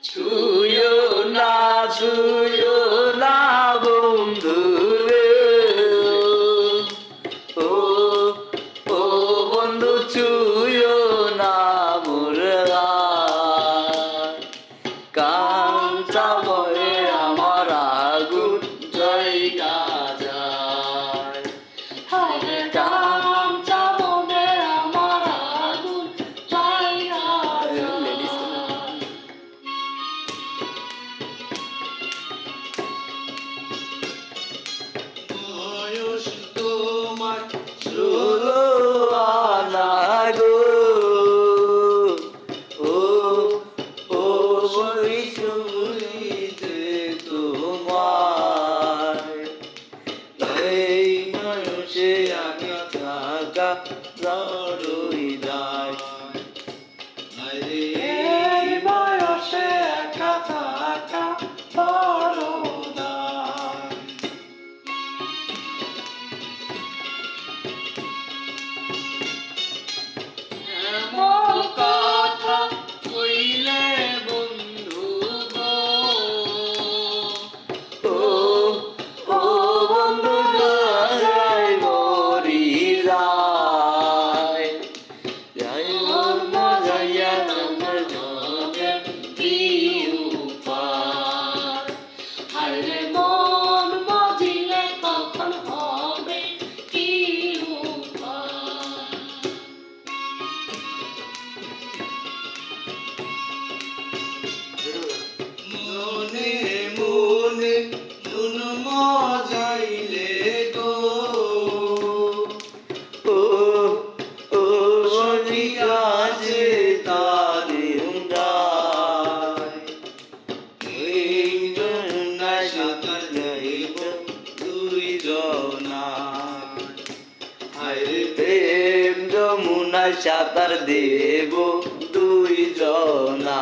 ছুঁয়ো না ছুঁয়ো না বন্ধু রে ও ও বন্ধু ছুঁয়ো না মোর কাঞ্চা বয়ে আমার আগুন জয়গা যায় হায় কাঞ্চা বনে আমার আগুন জয়গা যায়। বয়স তোমার 16 আনা গো ও ও ওই শুনিতে তোমার এই মানুষে আমি থাকা জড়ই যায় আরে এই বয়সে একা থাকা বড় দায়। এমন কথা কইলে বন্ধু গো ও ও বন্ধু যায় মরি যায় যাই মোর না যাইয়া তোমার জগে কি উপায় হায়রে মন বাজিলে তখন হবে কি উপায়। মনে মনে মন মজাইলে গো ও ও সজিয়া যে তারে উন্ডায় এই জন্নায় সাঁতার যাইব দুই জনা আরে প্রেম যমুনায় সাঁতার দেব দুই জনা